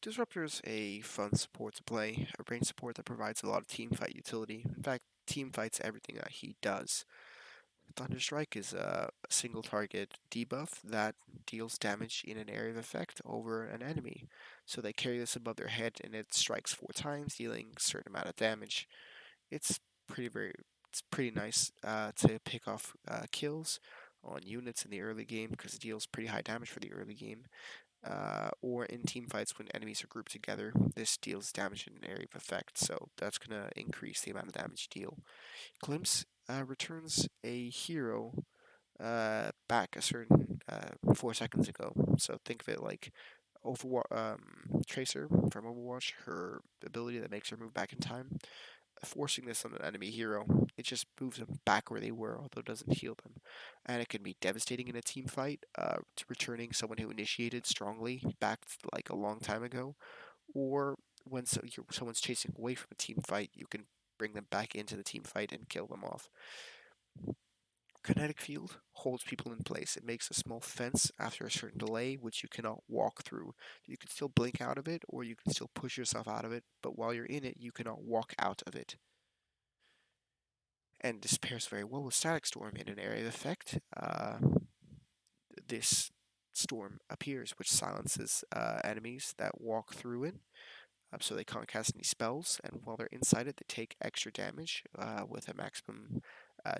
Disruptor is a fun support to play, a range support that provides a lot of team fight utility. In fact, team fights everything that he does. Thunderstrike is a single target debuff that deals damage in an area of effect over an enemy. So they carry this above their head and it strikes 4 times, dealing a certain amount of damage. It's it's pretty nice to pick off kills on units in the early game because it deals pretty high damage for the early game. Or in team fights when enemies are grouped together, this deals damage in an area of effect, so that's going to increase the amount of damage you deal. Glimpse returns a hero back a certain 4 seconds ago, so think of it like Tracer from Overwatch, her ability that makes her move back in time. Forcing this on an enemy hero, it just moves them back where they were, although it doesn't heal them. And it can be devastating in a team fight, returning someone who initiated strongly back like a long time ago, or when someone's chasing away from a team fight, you can bring them back into the team fight and kill them off. Kinetic Field holds people in place. It makes a small fence after a certain delay, which you cannot walk through. You can still blink out of it, or you can still push yourself out of it, but while you're in it, you cannot walk out of it. And this pairs very well with Static Storm in an area of effect. This storm appears, which silences enemies that walk through it, so they can't cast any spells. And while they're inside it, they take extra damage, with a maximum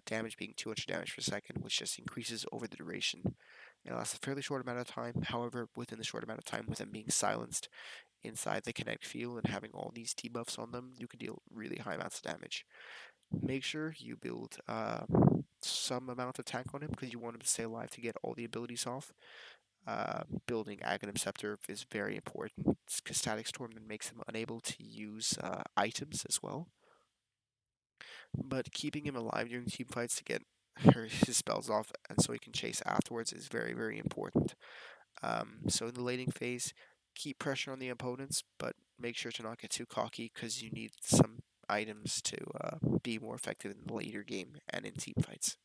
damage being 200 damage per second, which just increases over the duration. It lasts a fairly short amount of time. However, within the short amount of time, with them being silenced inside the kinetic field and having all these debuffs on them, you can deal really high amounts of damage. Make sure you build some amount of tank on him because you want him to stay alive to get all the abilities off. Building Aghanim Scepter is very important because Static Storm then makes him unable to use items as well. But keeping him alive during team fights to get his spells off and so he can chase afterwards is very, very important. So in the laning phase, keep pressure on the opponents, but make sure to not get too cocky because you need some items to be more effective in the later game and in team fights.